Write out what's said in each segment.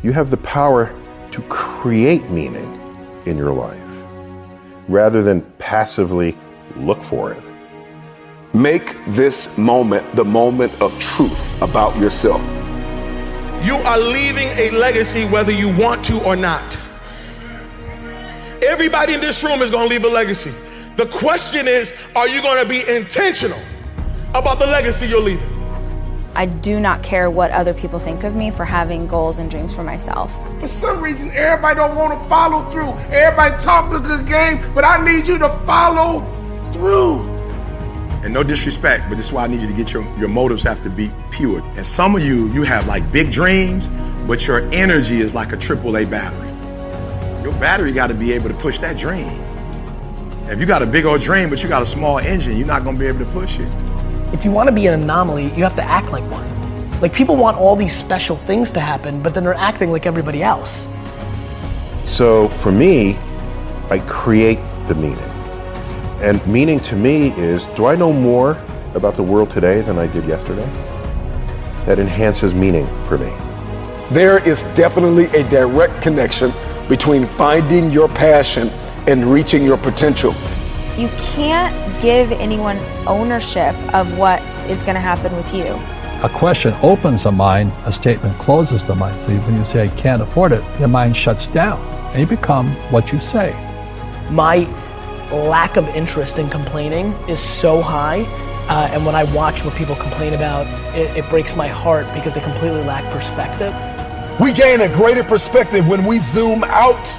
You have the power to create meaning in your life rather than passively look for it. Make this moment the moment of truth about yourself. You are leaving a legacy whether you want to or not. Everybody in this room is going to leave a legacy. The question is, are you going to be intentional about the legacy you're leaving? I do not care what other people think of me for having goals and dreams for myself. For some reason, everybody don't want to follow through. Everybody talk a good game, but I need you to follow through. And no disrespect, but this is why I need you to get your motives have to be pure. And some of you have like big dreams, but your energy is like a AAA battery. Your battery got to be able to push that dream. If you got a big old dream, but you got a small engine, you're not going to be able to push it. If you want to be an anomaly, you have to act like one. Like, people want all these special things to happen, but then they're acting like everybody else. So for me, I create the meaning. And meaning to me is, do I know more about the world today than I did yesterday? That enhances meaning for me. There is definitely a direct connection between finding your passion and reaching your potential. You can't give anyone ownership of what is going to happen with you. A question opens the mind, a statement closes the mind. So when you say, I can't afford it, your mind shuts down and you become what you say. My lack of interest in complaining is so high, and when I watch what people complain about, it breaks my heart because they completely lack perspective. We gain a greater perspective when we zoom out.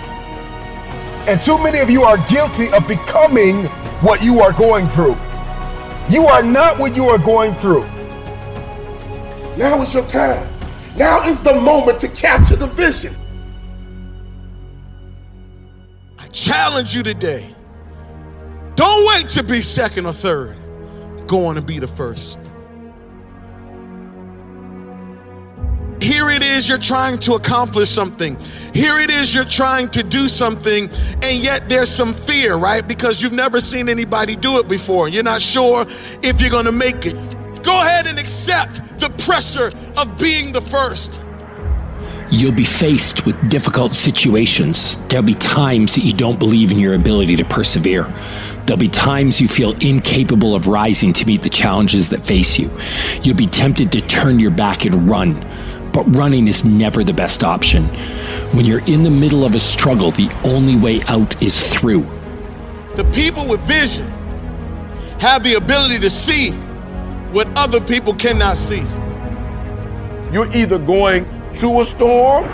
And too many of you are guilty of becoming what you are going through. You are not what you are going through. Now is your time. Now is the moment to capture the vision. I challenge you today. Don't wait to be second or third. Go on and be the first. Here it is, you're trying to accomplish something. Here it is, you're trying to do something, and yet there's some fear, right? Because you've never seen anybody do it before. You're not sure if you're going to make it. Go ahead and accept the pressure of being the first. You'll be faced with difficult situations. There'll be times that you don't believe in your ability to persevere. There'll be times you feel incapable of rising to meet the challenges that face you. You'll be tempted to turn your back and run. But running is never the best option. When you're in the middle of a struggle, the only way out is through. The people with vision have the ability to see what other people cannot see. You're either going to a storm,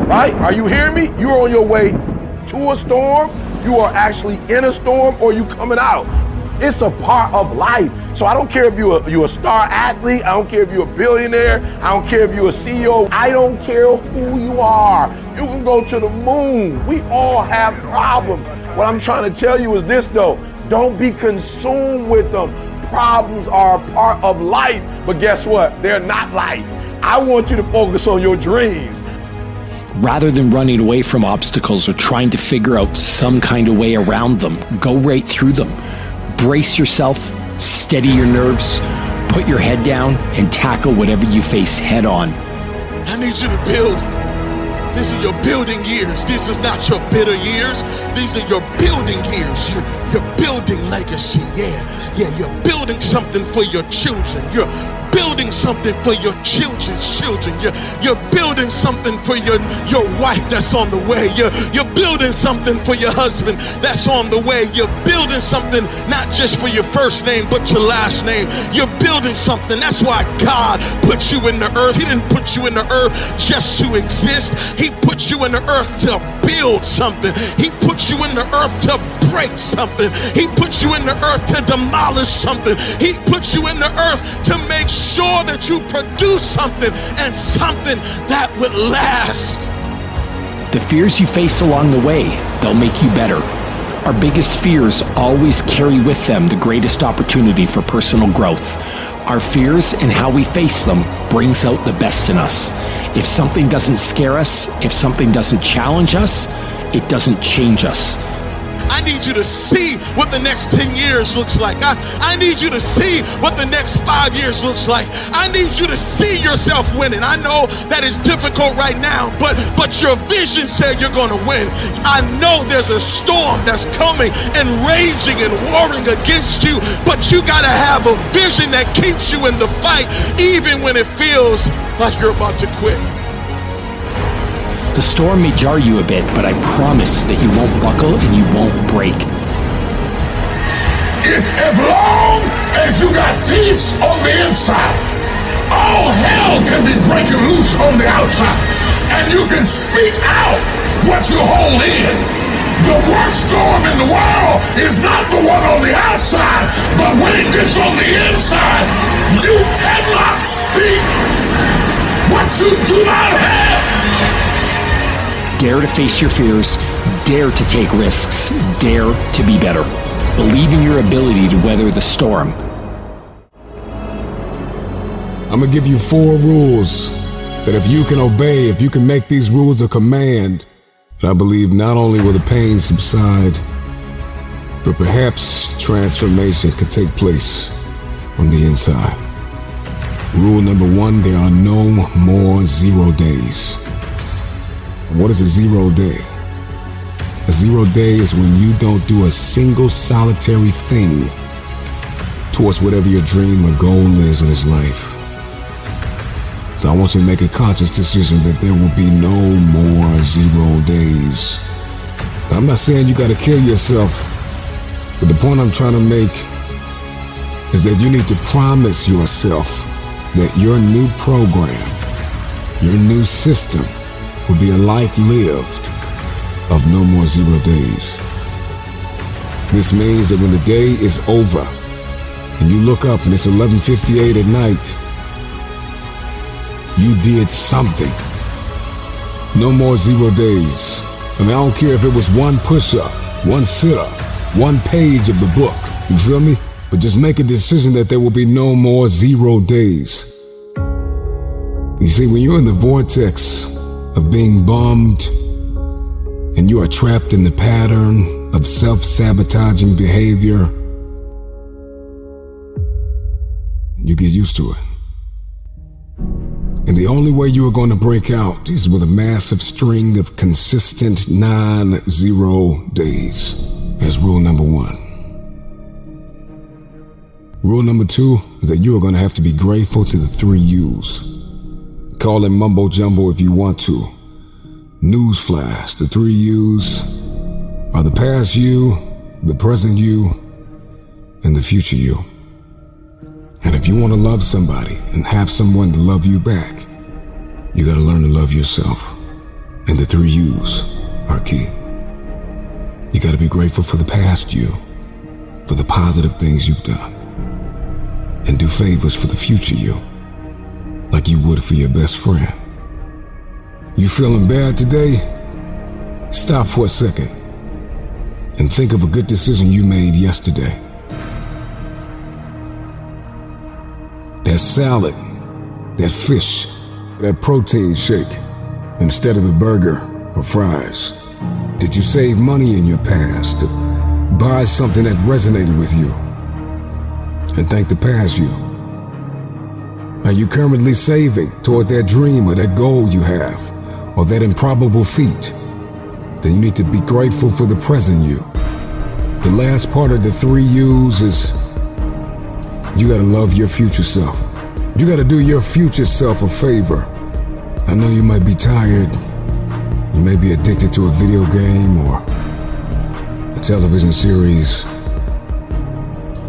right? Are you hearing me? You're on your way to a storm, you are actually in a storm, or you coming out. It's a part of life. So I don't care if you're a star athlete, I don't care if you're a billionaire, I don't care if you're a CEO, I don't care who you are. You can go to the moon. We all have problems. What I'm trying to tell you is this though, don't be consumed with them. Problems are a part of life, but guess what? They're not life. I want you to focus on your dreams. Rather than running away from obstacles or trying to figure out some kind of way around them, go right through them. Brace yourself, steady your nerves, put your head down, and tackle whatever you face head on. I need you to build. These are your building years. This is not your bitter years. These are your building years. You're building legacy. Yeah, you're building something for your children. You're building something for your children's children. You're building something for your wife that's on the way. You're building something for your husband that's on the way. You're building something not just for your first name, but your last name. You're building something. That's why God put you in the earth. He didn't put you in the earth just to exist. He put you in the earth to build something. He put you in the earth to break something. He put you in the earth to demolish something. He put you in the earth to make sure that you produce something, and something that would last. The fears you face along the way, they'll make you better. Our biggest fears always carry with them the greatest opportunity for personal growth. Our fears and how we face them brings out the best in us. If something doesn't scare us, if something doesn't challenge us, it doesn't change us. I need you to see what the next 10 years looks like. I need you to see what the next 5 years looks like. I need you to see yourself winning. I know that is difficult right now, but your vision said you're going to win. I know there's a storm that's coming and raging and warring against you, but you got to have a vision that keeps you in the fight, even when it feels like you're about to quit. The storm may jar you a bit, but I promise that you won't buckle and you won't break. It's as long as you got peace on the inside, all hell can be breaking loose on the outside, and you can speak out what you hold in. The worst storm in the world is not the one on the outside, but when it gets on the inside, you cannot speak what you do not have. Dare to face your fears. Dare to take risks. Dare to be better. Believe in your ability to weather the storm. I'm gonna give you 4 rules that if you can obey, if you can make these rules a command, I believe not only will the pain subside, but perhaps transformation could take place on the inside. Rule number 1, there are no more 0 days. What is a 0 day? A 0 day is when you don't do a single solitary thing towards whatever your dream or goal is in this life. So I want you to make a conscious decision that there will be no more 0 days. Now, I'm not saying you got to kill yourself, but the point I'm trying to make is that you need to promise yourself that your new program, your new system, will be a life lived of no more 0 days. This means that when the day is over and you look up and it's 11:58 at night, you did something. No more 0 days. I mean, I don't care if it was 1 push-up, 1 sit-up, 1 page of the book. You feel me? But just make a decision that there will be no more 0 days. You see, when you're in the vortex of being bummed and you are trapped in the pattern of self-sabotaging behavior, you get used to it. And the only way you are going to break out is with a massive string of consistent non-0 days. That's rule number 1. Rule number 2 is that you are going to have to be grateful to the 3 U's. Call it mumbo jumbo if you want to. Newsflash, the 3 U's are the past you, the present you, and the future you. And if you want to love somebody and have someone to love you back, you got to learn to love yourself. And the 3 U's are key. You got to be grateful for the past you, for the positive things you've done, and do favors for the future you, like you would for your best friend. You feeling bad today? Stop for a second and think of a good decision you made yesterday. That salad, that fish, that protein shake, instead of a burger or fries. Did you save money in your past to buy something that resonated with you? And thank the past you. Are you currently saving toward that dream or that goal you have, or that improbable feat? Then you need to be grateful for the present you. The last part of the 3 U's is you gotta love your future self. You gotta do your future self a favor. I know you might be tired. You may be addicted to a video game or a television series.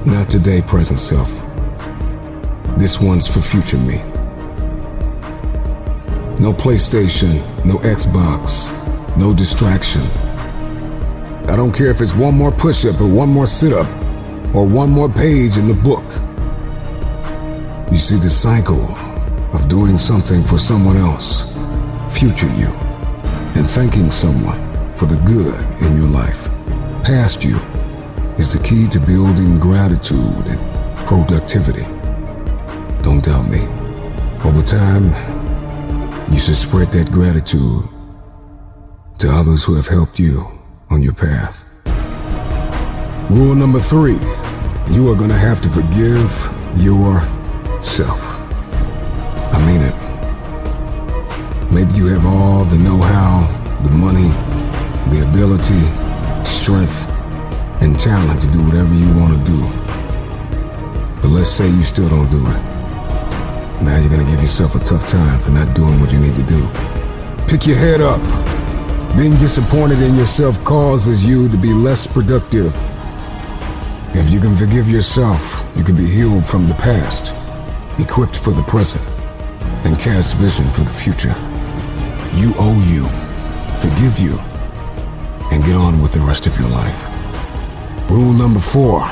Not today, present self. This one's for future me. No PlayStation, no Xbox, no distraction. I don't care if it's 1 more push-up or 1 more sit-up or 1 more page in the book. You see the cycle of doing something for someone else, future you, and thanking someone for the good in your life, past you, is the key to building gratitude and productivity. Don't doubt me. Over time, you should spread that gratitude to others who have helped you on your path. Rule number 3, you are gonna have to forgive yourself. I mean it. Maybe you have all the know-how, the money, the ability, strength, and talent to do whatever you want to do. But let's say you still don't do it. Now you're gonna give yourself a tough time for not doing what you need to do. Pick your head up. Being disappointed in yourself causes you to be less productive. If you can forgive yourself, you can be healed from the past, equipped for the present, and cast vision for the future. You owe you. Forgive you, and get on with the rest of your life. Rule number 4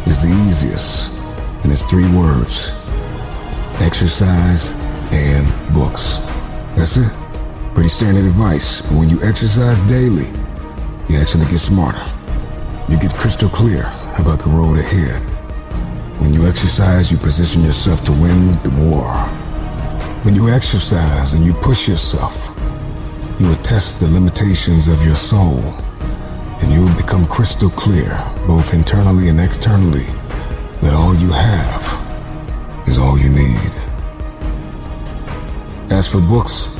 is the easiest, and it's 3 words: exercise and books. That's it. Pretty standard advice, but when you exercise daily, you actually get smarter. You get crystal clear about the road ahead. When you exercise, you position yourself to win the war. When you exercise and you push yourself, you will test the limitations of your soul, and you will become crystal clear, both internally and externally, that all you have is all you need. As for books,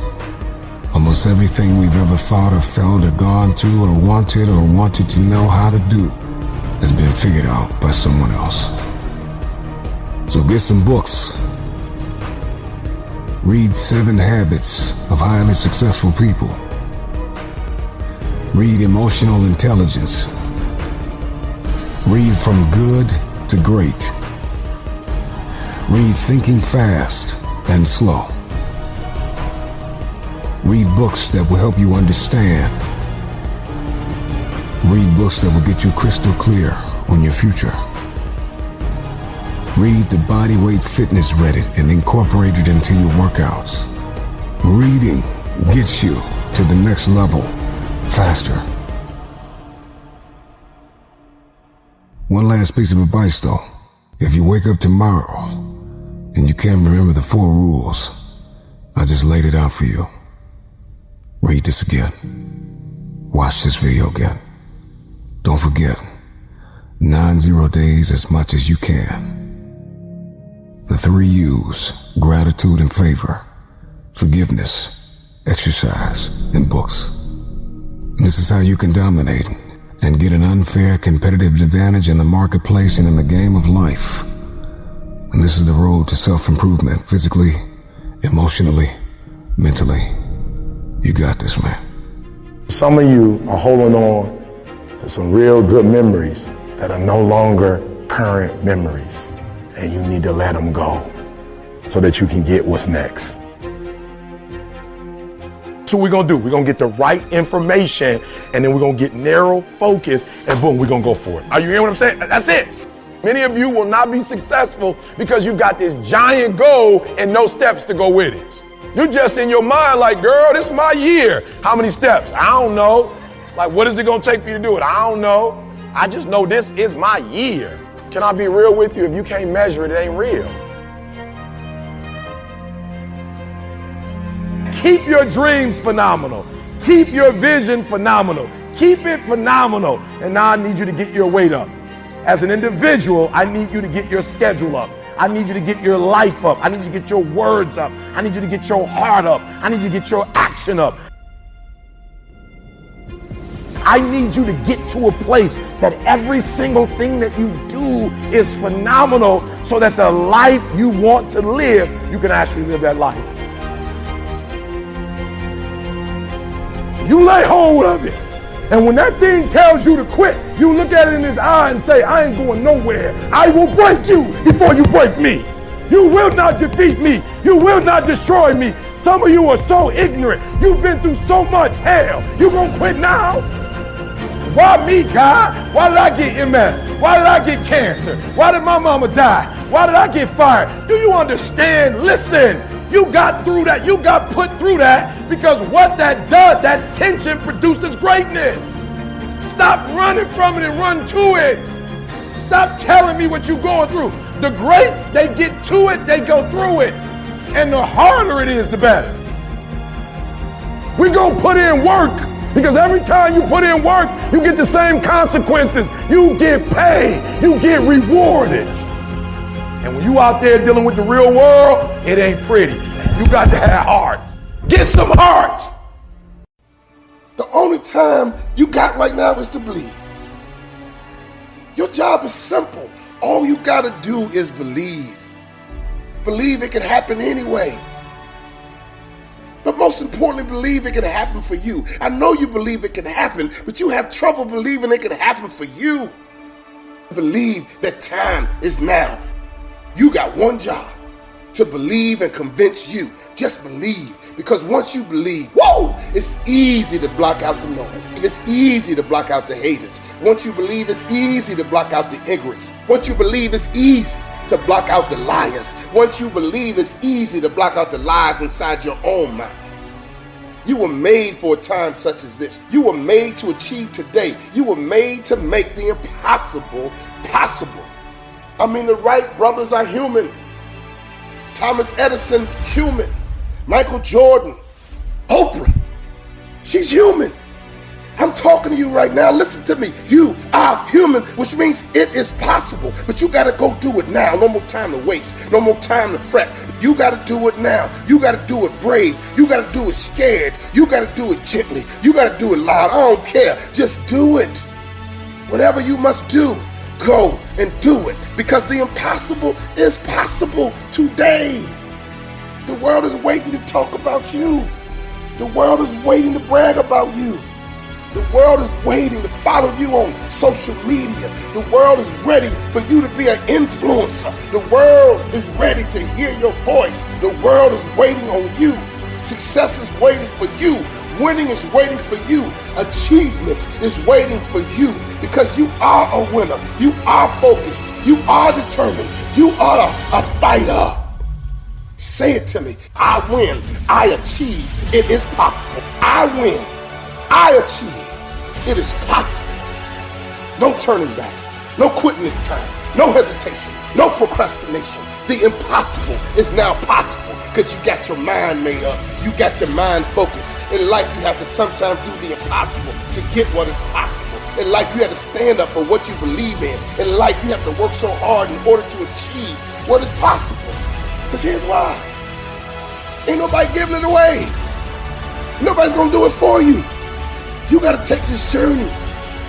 almost everything we've ever thought or felt or gone through or wanted to know how to do has been figured out by someone else. So get some books. Read 7 Habits of Highly Successful People. Read Emotional Intelligence. Read From Good to Great. Read Thinking Fast and Slow. Read books that will help you understand. Read books that will get you crystal clear on your future. Read the Bodyweight Fitness Reddit and incorporate it into your workouts. Reading gets you to the next level faster. One last piece of advice though. If you wake up tomorrow and you can't remember the 4 rules, I just laid it out for you. Read this again. Watch this video again. Don't forget, 90 days as much as you can. The 3 U's: gratitude and favor, forgiveness, exercise, and books. And this is how you can dominate and get an unfair competitive advantage in the marketplace and in the game of life. And this is the road to self-improvement, physically, emotionally, mentally. You got this, man. Some of you are holding on to some real good memories that are no longer current memories, and you need to let them go so that you can get what's next. That's what we're going to do. We're going to get the right information, and then we're going to get narrow focus, and boom, we're going to go for it. Are you hearing what I'm saying? That's it. Many of you will not be successful because you got this giant goal and no steps to go with it. You're just in your mind like, girl, this is my year. How many steps? I don't know. Like, what is it going to take for you to do it? I don't know. I just know this is my year. Can I be real with you? If you can't measure it, it ain't real. Keep your dreams phenomenal. Keep your vision phenomenal. Keep it phenomenal. And now I need you to get your weight up. As an individual, I need you to get your schedule up. I need you to get your life up. I need you to get your words up. I need you to get your heart up. I need you to get your action up. I need you to get to a place that every single thing that you do is phenomenal so that the life you want to live, you can actually live that life. You lay hold of it. And when that thing tells you to quit, you look at it in his eye and say, I ain't going nowhere. I will break you before you break me. You will not defeat me. You will not destroy me. Some of you are so ignorant. You've been through so much hell. You gonna quit now? Why me, God? Why did I get MS? Why did I get cancer? Why did my mama die? Why did I get fired? Do you understand? Listen, you got through that. You got put through that because what that does, that tension produces greatness. Stop running from it and run to it. Stop telling me what you're going through. The greats, they get to it, they go through it. And the harder it is, the better. We're going to put in work Because every time you put in work, you get the same consequences. You get paid. You get rewarded. And when you out there dealing with the real world, it ain't pretty. You got to have heart. Get some heart. The only time you got right now is to believe. Your job is simple. All you got to do is believe. Believe it can happen anyway. But most importantly, believe it can happen for you. I know you believe it can happen, but you have trouble believing it can happen for you. Believe that time is now. You got one job, to believe and convince you. Just believe. Because once you believe, whoa, it's easy to block out the noise. It's easy to block out the haters. Once you believe, it's easy to block out the ignorance. Once you believe, it's easy to block out the liars. Once you believe, it's easy to block out the lies inside your own mind. You were made for a time such as this. You were made to achieve today. You were made to make the impossible possible. I mean, the Wright brothers are human. Thomas Edison, human. Michael Jordan, Oprah, she's human. I'm talking to you right now. Listen to me. You are human, which means it is possible. But you got to go do it now. No more time to waste. No more time to fret. You got to do it now. You got to do it brave. You got to do it scared. You got to do it gently. You got to do it loud. I don't care. Just do it. Whatever you must do, go and do it. Because the impossible is possible today. The world is waiting to talk about you. The world is waiting to brag about you. The world is waiting to follow you on social media. The world is ready for you to be an influencer. The world is ready to hear your voice. The world is waiting on you. Success is waiting for you. Winning is waiting for you. Achievement is waiting for you. Because you are a winner. You are focused. You are determined. You are a fighter. Say it to me. I win. I achieve. It is possible. I win. I achieve. It is possible. No turning back. No quitting this time. No hesitation. No procrastination. The impossible is now possible because you got your mind made up. You got your mind focused. In life, you have to sometimes do the impossible to get what is possible. In life, you have to stand up for what you believe in. In life, you have to work so hard in order to achieve what is possible. Because here's why. Ain't nobody giving it away. Nobody's going to do it for you. You got to take this journey.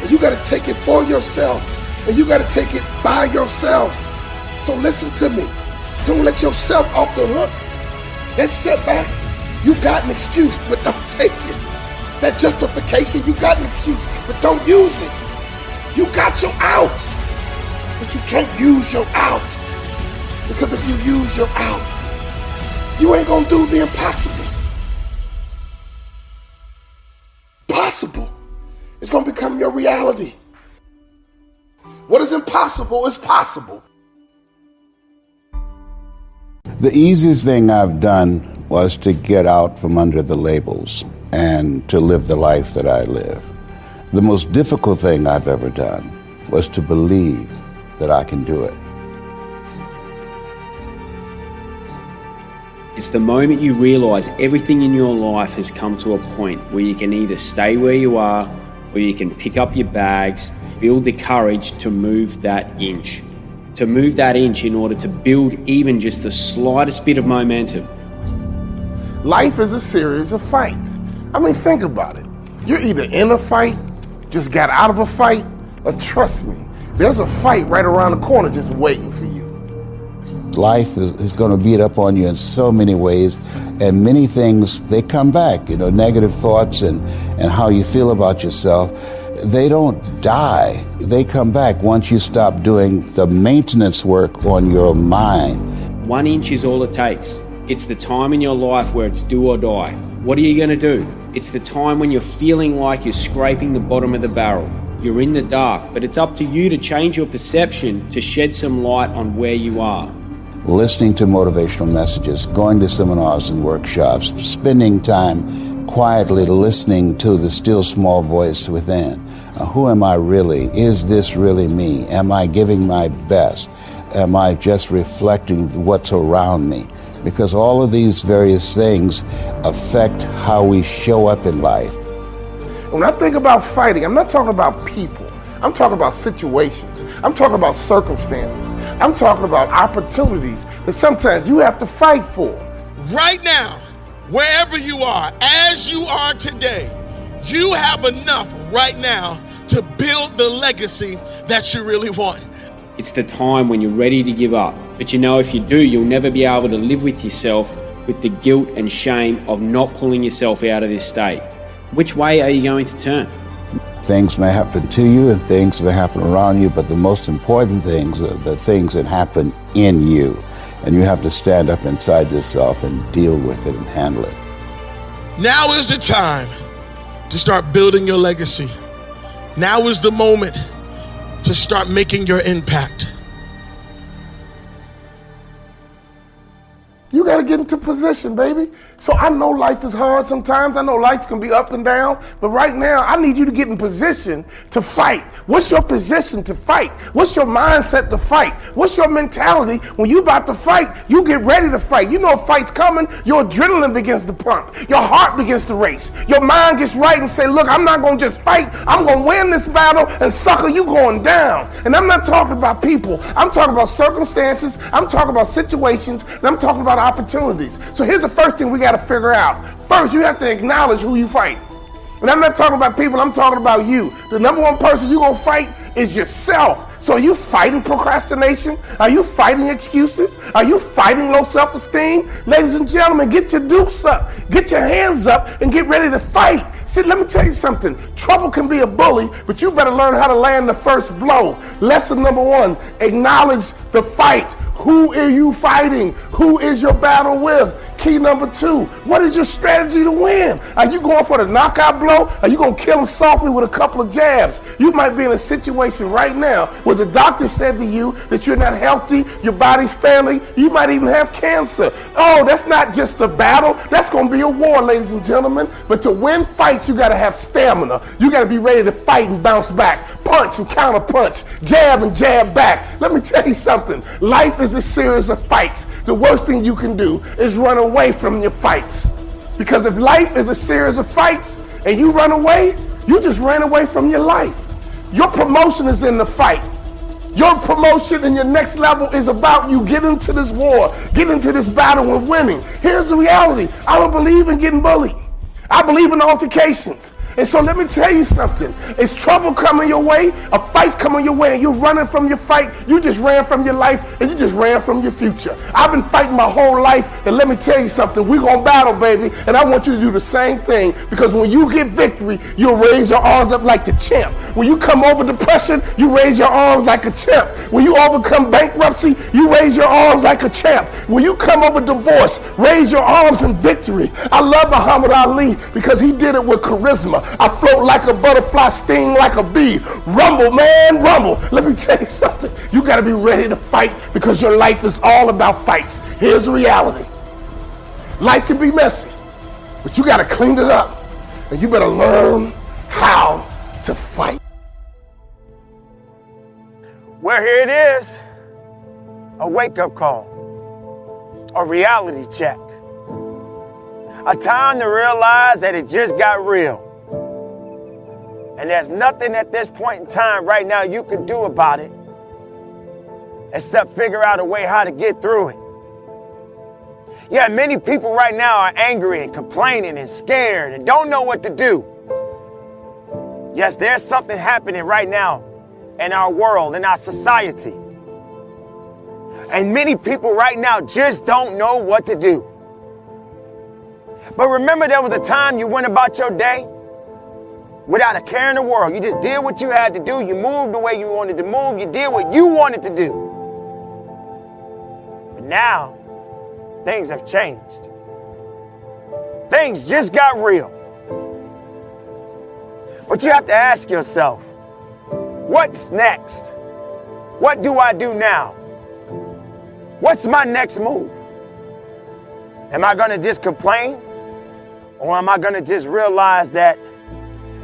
And you got to take it for yourself. And you got to take it by yourself. So listen to me. Don't let yourself off the hook. That setback, you got an excuse, but don't take it. That justification, you got an excuse, but don't use it. You got your out. But you can't use your out. Because if you use your out, you ain't gonna do the impossible. Possible is gonna become your reality. What is impossible is possible. The easiest thing I've done was to get out from under the labels and to live the life that I live. The most difficult thing I've ever done was to believe that I can do it. It's the moment you realize everything in your life has come to a point where you can either stay where you are or you can pick up your bags, build the courage to move that inch. To move that inch in order to build even just the slightest bit of momentum. Life is a series of fights. I mean, think about it. You're either in a fight, just got out of a fight, or trust me, there's a fight right around the corner just waiting for you. Life is going to beat up on you in so many ways, and many things, they come back. You know, negative thoughts and how you feel about yourself, they don't die. They come back once you stop doing the maintenance work on your mind. 1 inch is all it takes. It's the time in your life where it's do or die. What are you going to do? It's the time when you're feeling like you're scraping the bottom of the barrel. You're in the dark, but it's up to you to change your perception to shed some light on where you are. Listening to motivational messages, going to seminars and workshops, spending time quietly listening to the still small voice within. Who am I really? Is this really me? Am I giving my best? Am I just reflecting what's around me? Because all of these various things affect how we show up in life. When I think about fighting, I'm not talking about people. I'm talking about situations. I'm talking about circumstances. I'm talking about opportunities that sometimes you have to fight for. Right now, wherever you are, as you are today, you have enough right now to build the legacy that you really want. It's the time when you're ready to give up. But you know, if you do, you'll never be able to live with yourself with the guilt and shame of not pulling yourself out of this state. Which way are you going to turn? Things may happen to you and things may happen around you, but the most important things are the things that happen in you. And you have to stand up inside yourself and deal with it and handle it. Now is the time to start building your legacy. Now is the moment to start making your impact. You got to get into position, baby. So I know life is hard sometimes. I know life can be up and down. But right now, I need you to get in position to fight. What's your position to fight? What's your mindset to fight? What's your mentality? When you about to fight, you get ready to fight. You know a fight's coming. Your adrenaline begins to pump. Your heart begins to race. Your mind gets right and say, look, I'm not going to just fight. I'm going to win this battle, and sucker, you going down. And I'm not talking about people. I'm talking about circumstances. I'm talking about situations. And I'm talking about opportunities. So here's the first thing we got to figure out. First, you have to acknowledge who you fight. And I'm not talking about people, I'm talking about you. The number one person you're going to fight is yourself. So are you fighting procrastination? Are you fighting excuses? Are you fighting low self-esteem? Ladies and gentlemen, get your dukes up. Get your hands up and get ready to fight. See, let me tell you something. Trouble can be a bully, but you better learn how to land the first blow. Lesson number one, acknowledge the fight. Who are you fighting? Who is your battle with? Key number two, what is your strategy to win? Are you going for the knockout blow? Are you going to kill him softly with a couple of jabs? You might be in a situation right now where the doctor said to you that you're not healthy, your body's failing, you might even have cancer. Oh, that's not just a battle. That's going to be a war, ladies and gentlemen. But to win fights, you got to have stamina. You got to be ready to fight and bounce back, punch and counter punch, jab and jab back. Let me tell you something. Life is a series of fights. The worst thing you can do is run away from your fights. Because if life is a series of fights and you run away, you just ran away from your life. Your promotion is in the fight. Your promotion and your next level is about you getting into this war, getting into this battle and winning. Here's the reality. I don't believe in getting bullied. I believe in altercations. And so let me tell you something. Is trouble coming your way? A fight coming your way and you're running from your fight? You just ran from your life and you just ran from your future. I've been fighting my whole life, and let me tell you something. We're going to battle, baby. And I want you to do the same thing, because when you get victory, you'll raise your arms up like the champ. When you come over depression, you raise your arms like a champ. When you overcome bankruptcy, you raise your arms like a champ. When you come over divorce, raise your arms in victory. I love Muhammad Ali because he did it with charisma. I float like a butterfly, sting like a bee. Rumble, man, rumble. Let me tell you something. You got to be ready to fight, because your life is all about fights. Here's the reality. Life can be messy, but you got to clean it up. And you better learn how to fight. Well, here it is. A wake-up call. A reality check. A time to realize that it just got real. And there's nothing at this point in time right now you can do about it except figure out a way how to get through it. Yeah, many people right now are angry and complaining and scared and don't know what to do. Yes, there's something happening right now in our world, in our society. And many people right now just don't know what to do. But remember, there was a time you went about your day without a care in the world. You just did what you had to do. You moved the way you wanted to move. You did what you wanted to do. But now, things have changed. Things just got real. But you have to ask yourself, what's next? What do I do now? What's my next move? Am I going to just complain? Or am I going to just realize that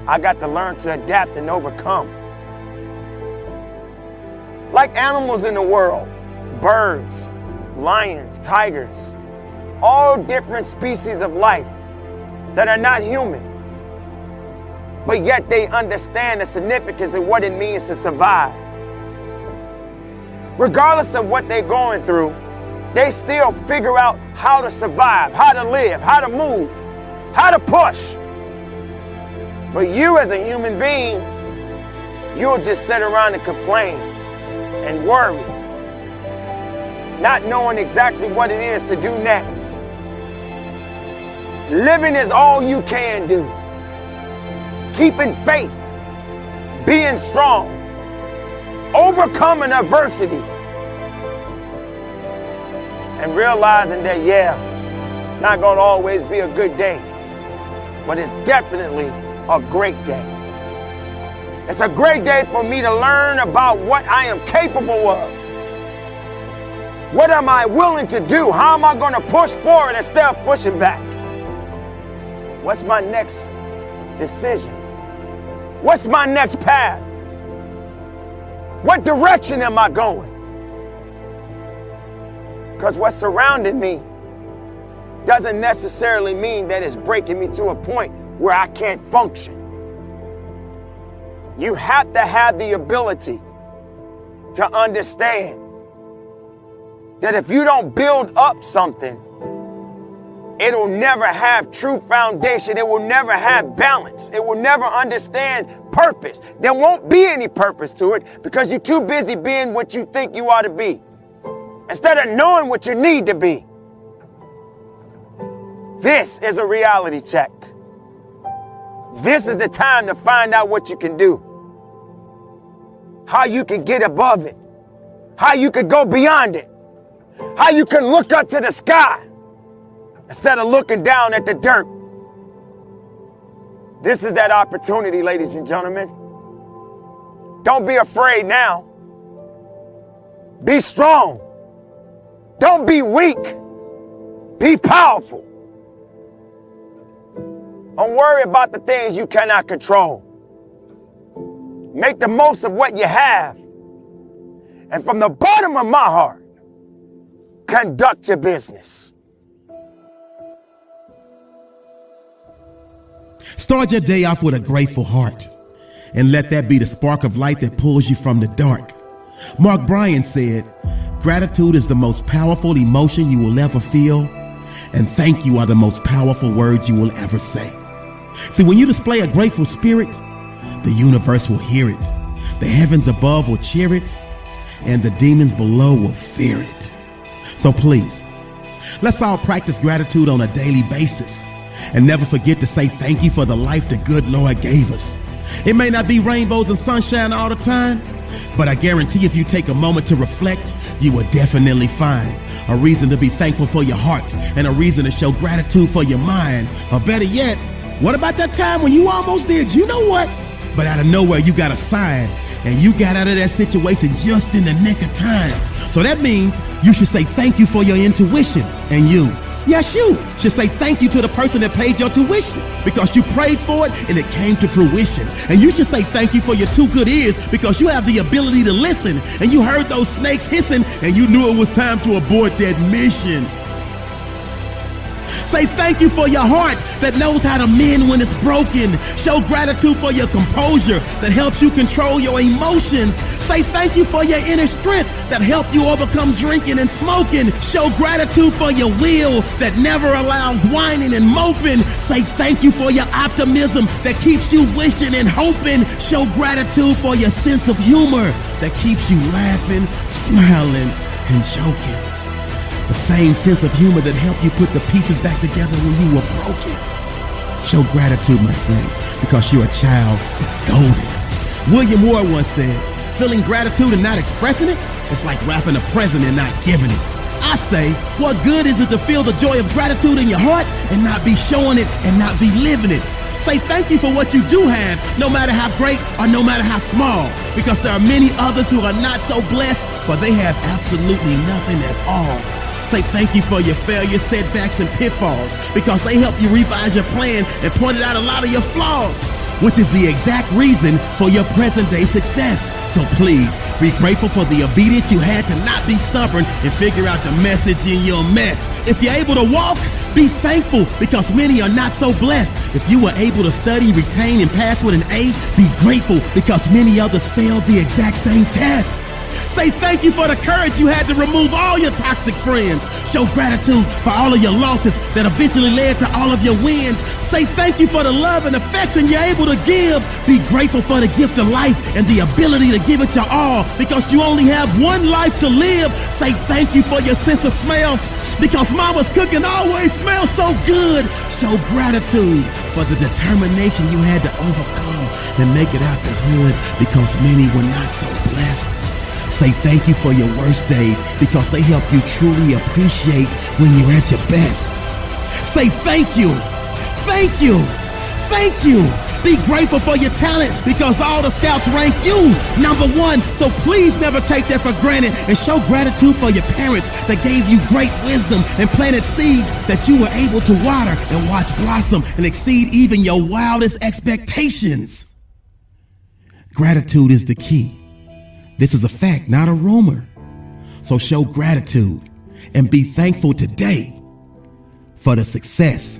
I got to learn to adapt and overcome? Like animals in the world, birds, lions, tigers, all different species of life that are not human. but yet they understand the significance of what it means to survive. Regardless of what they're going through, they still figure out how to survive, how to live, how to move, how to push. But you as a human being, you'll just sit around and complain and worry, not knowing exactly what it is to do next. Living is all you can do. Keeping faith, being strong, overcoming adversity, and realizing that, it's not going to always be a good day, but it's definitely a great day. It's a great day for me to learn about what I am capable of. What am I willing to do? How am I going to push forward instead of pushing back? What's my next decision? What's my next path? What direction am I going? Because what's surrounding me doesn't necessarily mean that it's breaking me to a point where I can't function. You have to have the ability to understand that if you don't build up something, it'll never have true foundation. It will never have balance. It will never understand purpose. There won't be any purpose to it because you're too busy being what you think you ought to be instead of knowing what you need to be. This is a reality check. This is the time to find out what you can do, how you can get above it, how you can go beyond it, how you can look up to the sky instead of looking down at the dirt. This is that opportunity, ladies and gentlemen. Don't be afraid now. Be strong. Don't be weak. Be powerful. Don't worry about the things you cannot control. Make the most of what you have. And from the bottom of my heart, conduct your business. Start your day off with a grateful heart and let that be the spark of light that pulls you from the dark. Mark Bryan said, "Gratitude is the most powerful emotion you will ever feel, and thank you are the most powerful words you will ever say." See, when you display a grateful spirit, the universe will hear it. The heavens above will cheer it, and the demons below will fear it. So please, let's all practice gratitude on a daily basis and never forget to say thank you for the life the good Lord gave us. It may not be rainbows and sunshine all the time, but I guarantee if you take a moment to reflect, you will definitely find a reason to be thankful for your heart and a reason to show gratitude for your mind. Or better yet, what about that time when you almost did you know what? But out of nowhere, you got a sign and you got out of that situation just in the nick of time. So that means you should say thank you for your intuition. And you should say thank you to the person that paid your tuition because you prayed for it and it came to fruition. And you should say thank you for your 2 good ears because you have the ability to listen and you heard those snakes hissing and you knew it was time to abort that mission. Say thank you for your heart that knows how to mend when it's broken. Show gratitude for your composure that helps you control your emotions. Say thank you for your inner strength that helps you overcome drinking and smoking. Show gratitude for your will that never allows whining and moping. Say thank you for your optimism that keeps you wishing and hoping. Show gratitude for your sense of humor that keeps you laughing, smiling, and joking. The same sense of humor that helped you put the pieces back together when you were broken. Show gratitude, my friend, because you're a child that's golden. William Ward once said, feeling gratitude and not expressing it, it's like wrapping a present and not giving it. I say, what good is it to feel the joy of gratitude in your heart and not be showing it and not be living it? Say thank you for what you do have, no matter how great or no matter how small, because there are many others who are not so blessed, but they have absolutely nothing at all. Say thank you for your failures, setbacks, and pitfalls because they help you revise your plan and pointed out a lot of your flaws. which is the exact reason for your present day success. So please be grateful for the obedience you had to not be stubborn and figure out the message in your mess. If you're able to walk, be thankful because many are not so blessed. If you were able to study, retain, and pass with an A, be grateful because many others failed the exact same test. Say thank you for the courage you had to remove all your toxic friends. Show gratitude for all of your losses that eventually led to all of your wins. Say thank you for the love and affection you're able to give. Be grateful for the gift of life and the ability to give it your all because you only have one life to live. Say thank you for your sense of smell because mama's cooking always smells so good. Show gratitude for the determination you had to overcome and make it out the hood because many were not so blessed. Say thank you for your worst days because they help you truly appreciate when you're at your best. Say thank you. Thank you. Thank you. Be grateful for your talent because all the scouts rank you number one. So please never take that for granted and show gratitude for your parents that gave you great wisdom and planted seeds that you were able to water and watch blossom and exceed even your wildest expectations. Gratitude is the key. This is a fact, not a rumor. So show gratitude and be thankful today for the success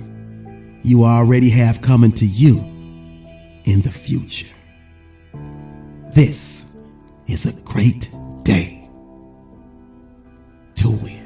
you already have coming to you in the future. This is a great day to win.